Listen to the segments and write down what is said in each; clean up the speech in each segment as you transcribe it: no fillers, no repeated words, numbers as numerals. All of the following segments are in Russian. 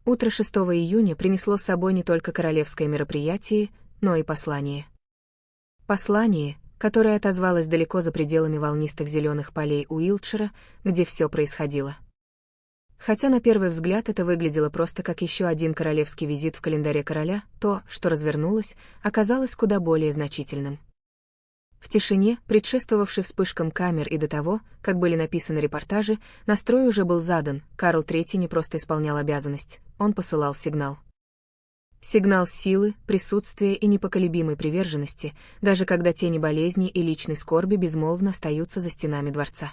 Утро 6 июня принесло с собой не только королевское мероприятие, но и послание. Послание, которое отозвалось далеко за пределами волнистых зеленых полей Уилтшира, где все происходило. Хотя на первый взгляд это выглядело просто как еще один королевский визит в календаре короля, то, что развернулось, оказалось куда более значительным. В тишине, предшествовавшей вспышкам камер и до того, как были написаны репортажи, настрой уже был задан. Карл III не просто исполнял обязанность, он посылал сигнал. Сигнал силы, присутствия и непоколебимой приверженности, даже когда тени болезни и личной скорби безмолвно остаются за стенами дворца.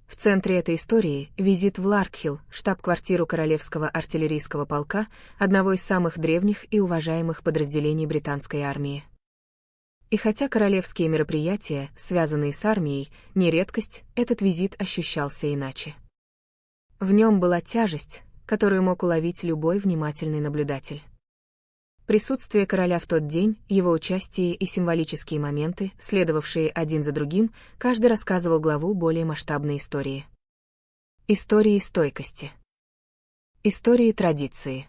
В центре этой истории — визит в Ларкхилл, штаб-квартиру Королевского артиллерийского полка, одного из самых древних и уважаемых подразделений британской армии. И хотя королевские мероприятия, связанные с армией, не редкость, этот визит ощущался иначе. В нем была тяжесть, которую мог уловить любой внимательный наблюдатель. Присутствие короля в тот день, его участие и символические моменты, следовавшие один за другим, каждый рассказывал главу более масштабной истории. Истории стойкости. Истории традиции.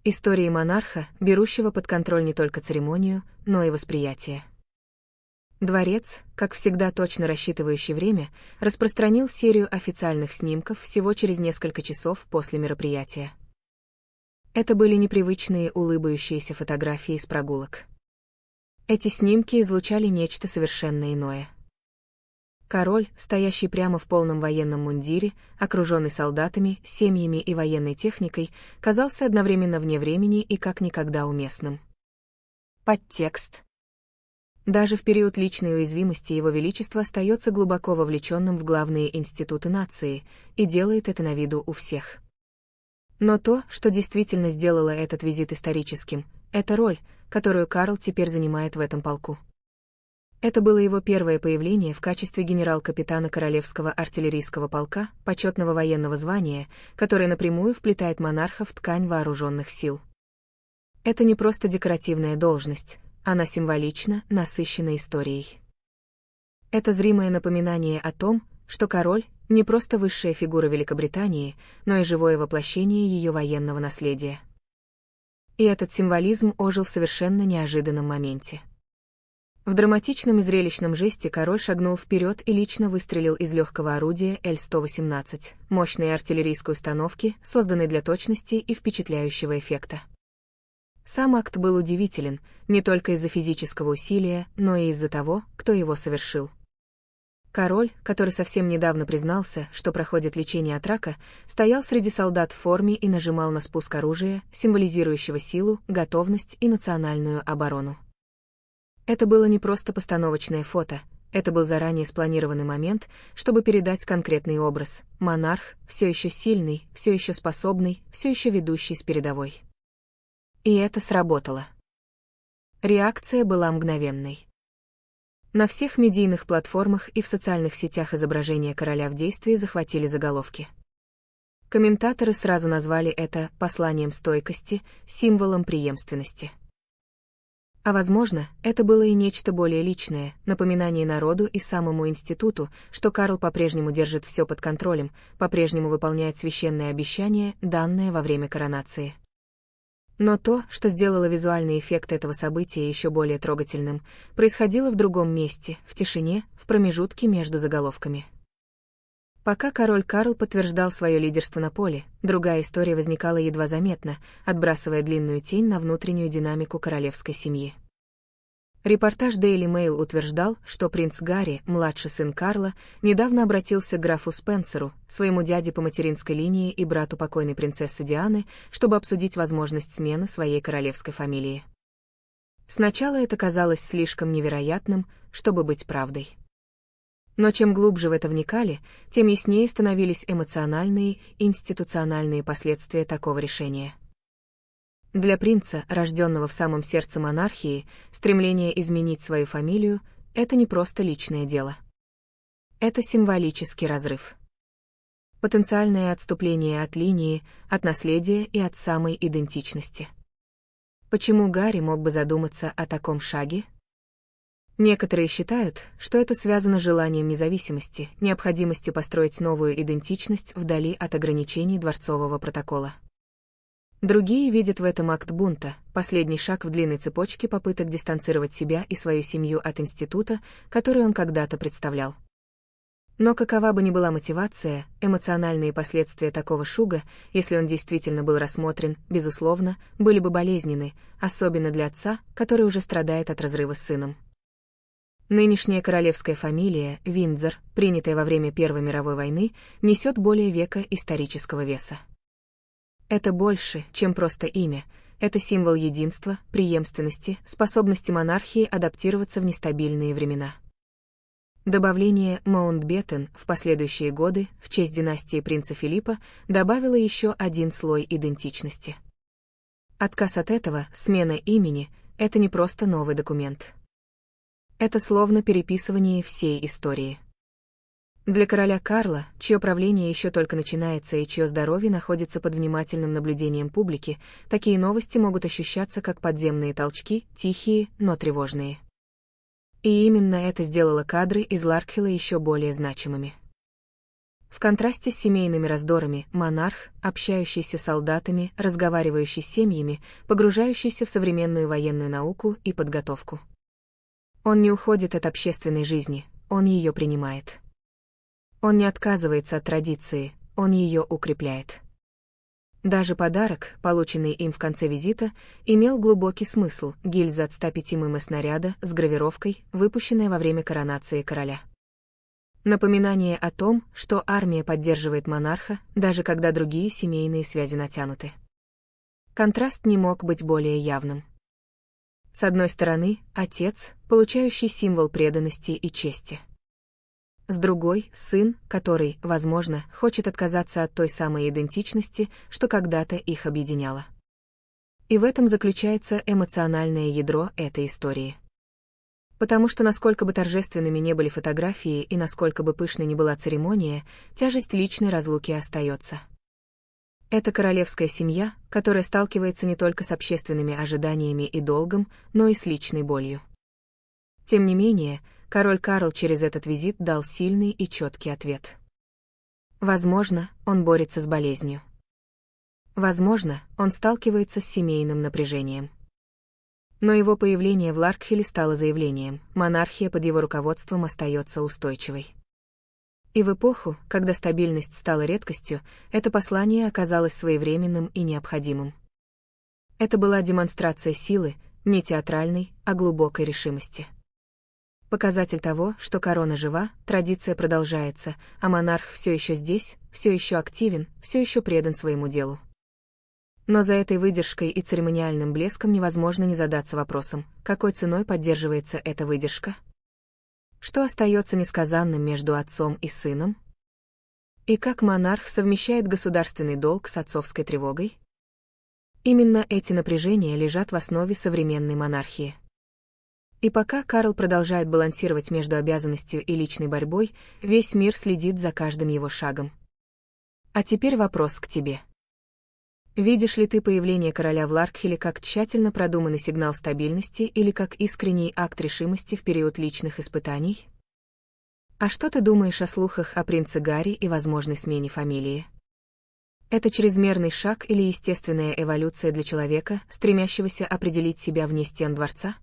Истории монарха, берущего под контроль не только церемонию, но и восприятие. Дворец, как всегда точно рассчитывающий время, распространил серию официальных снимков всего через несколько часов после мероприятия. Это были непривычные улыбающиеся фотографии с прогулок. Эти снимки излучали нечто совершенно иное. Король, стоящий прямо в полном военном мундире, окруженный солдатами, семьями и военной техникой, казался одновременно вне времени и как никогда уместным. Подтекст. Даже в период личной уязвимости Его Величество остается глубоко вовлеченным в главные институты нации и делает это на виду у всех. Но то, что действительно сделало этот визит историческим, это роль, которую Карл теперь занимает в этом полку. Это было его первое появление в качестве генерал-капитана Королевского артиллерийского полка, почетного военного звания, которое напрямую вплетает монарха в ткань вооруженных сил. Это не просто декоративная должность, она символична, насыщена историей. Это зримое напоминание о том, что король — не просто высшая фигура Великобритании, но и живое воплощение ее военного наследия. И этот символизм ожил в совершенно неожиданном моменте. В драматичном и зрелищном жесте король шагнул вперед и лично выстрелил из легкого орудия Л-118, мощной артиллерийской установки, созданной для точности и впечатляющего эффекта. Сам акт был удивителен, не только из-за физического усилия, но и из-за того, кто его совершил. Король, который совсем недавно признался, что проходит лечение от рака, стоял среди солдат в форме и нажимал на спуск оружия, символизирующего силу, готовность и национальную оборону. Это было не просто постановочное фото, это был заранее спланированный момент, чтобы передать конкретный образ. Монарх, все еще сильный, все еще способный, все еще ведущий с передовой. И это сработало. Реакция была мгновенной. На всех медийных платформах и в социальных сетях изображения короля в действии захватили заголовки. Комментаторы сразу назвали это посланием стойкости, символом преемственности. А возможно, это было и нечто более личное, напоминание народу и самому институту, что Карл по-прежнему держит все под контролем, по-прежнему выполняет священное обещание, данное во время коронации. Но то, что сделало визуальный эффект этого события еще более трогательным, происходило в другом месте, в тишине, в промежутке между заголовками. Пока король Карл подтверждал свое лидерство на поле, другая история возникала едва заметно, отбрасывая длинную тень на внутреннюю динамику королевской семьи. Репортаж Daily Mail утверждал, что принц Гарри, младший сын Карла, недавно обратился к графу Спенсеру, своему дяде по материнской линии и брату покойной принцессы Дианы, чтобы обсудить возможность смены своей королевской фамилии. Сначала это казалось слишком невероятным, чтобы быть правдой. Но чем глубже в это вникали, тем яснее становились эмоциональные и институциональные последствия такого решения. Для принца, рожденного в самом сердце монархии, стремление изменить свою фамилию — это не просто личное дело. Это символический разрыв. Потенциальное отступление от линии, от наследия и от самой идентичности. Почему Гарри мог бы задуматься о таком шаге? Некоторые считают, что это связано с желанием независимости, необходимостью построить новую идентичность вдали от ограничений дворцового протокола. Другие видят в этом акт бунта, последний шаг в длинной цепочке попыток дистанцировать себя и свою семью от института, который он когда-то представлял. Но какова бы ни была мотивация, эмоциональные последствия такого шуга, если он действительно был рассмотрен, безусловно, были бы болезненны, особенно для отца, который уже страдает от разрыва с сыном. Нынешняя королевская фамилия, Виндзор, принятая во время Первой мировой войны, несет более века исторического веса. Это больше, чем просто имя, это символ единства, преемственности, способности монархии адаптироваться в нестабильные времена. Добавление Маунтбеттен в последующие годы в честь династии принца Филиппа добавило еще один слой идентичности. Отказ от этого, смена имени, это не просто новый документ. Это словно переписывание всей истории. Для короля Карла, чье правление еще только начинается и чье здоровье находится под внимательным наблюдением публики, такие новости могут ощущаться как подземные толчки, тихие, но тревожные. И именно это сделало кадры из Ларкхилла еще более значимыми. В контрасте с семейными раздорами, монарх, общающийся с солдатами, разговаривающий с семьями, погружающийся в современную военную науку и подготовку. Он не уходит от общественной жизни, он ее принимает. Он не отказывается от традиции, он ее укрепляет. Даже подарок, полученный им в конце визита, имел глубокий смысл — гильза от 105 мм снаряда с гравировкой, выпущенная во время коронации короля. Напоминание о том, что армия поддерживает монарха, даже когда другие семейные связи натянуты. Контраст не мог быть более явным. С одной стороны, отец, получающий символ преданности и чести. С другой — сын, который, возможно, хочет отказаться от той самой идентичности, что когда-то их объединяло. И в этом заключается эмоциональное ядро этой истории. Потому что насколько бы торжественными не были фотографии и насколько бы пышной ни была церемония, тяжесть личной разлуки остается. Это королевская семья, которая сталкивается не только с общественными ожиданиями и долгом, но и с личной болью. Тем не менее, король Карл через этот визит дал сильный и четкий ответ. Возможно, он борется с болезнью. Возможно, он сталкивается с семейным напряжением. Но его появление в Ларкхилле стало заявлением: монархия под его руководством остается устойчивой. И в эпоху, когда стабильность стала редкостью, это послание оказалось своевременным и необходимым. Это была демонстрация силы, не театральной, а глубокой решимости. Показатель того, что корона жива, традиция продолжается, а монарх все еще здесь, все еще активен, все еще предан своему делу. Но за этой выдержкой и церемониальным блеском невозможно не задаться вопросом, какой ценой поддерживается эта выдержка? Что остается несказанным между отцом и сыном? И как монарх совмещает государственный долг с отцовской тревогой? Именно эти напряжения лежат в основе современной монархии. И пока Карл продолжает балансировать между обязанностью и личной борьбой, весь мир следит за каждым его шагом. А теперь вопрос к тебе. Видишь ли ты появление короля в Ларкхилле как тщательно продуманный сигнал стабильности или как искренний акт решимости в период личных испытаний? А что ты думаешь о слухах о принце Гарри и возможной смене фамилии? Это чрезмерный шаг или естественная эволюция для человека, стремящегося определить себя вне стен дворца?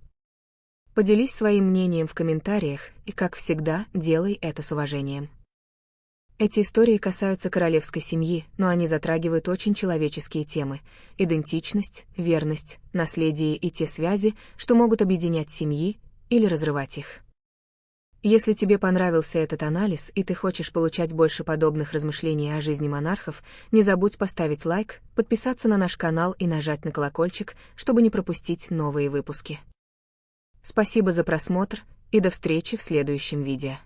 Поделись своим мнением в комментариях и, как всегда, делай это с уважением. Эти истории касаются королевской семьи, но они затрагивают очень человеческие темы — идентичность, верность, наследие и те связи, что могут объединять семьи или разрывать их. Если тебе понравился этот анализ и ты хочешь получать больше подобных размышлений о жизни монархов, не забудь поставить лайк, подписаться на наш канал и нажать на колокольчик, чтобы не пропустить новые выпуски. Спасибо за просмотр и до встречи в следующем видео.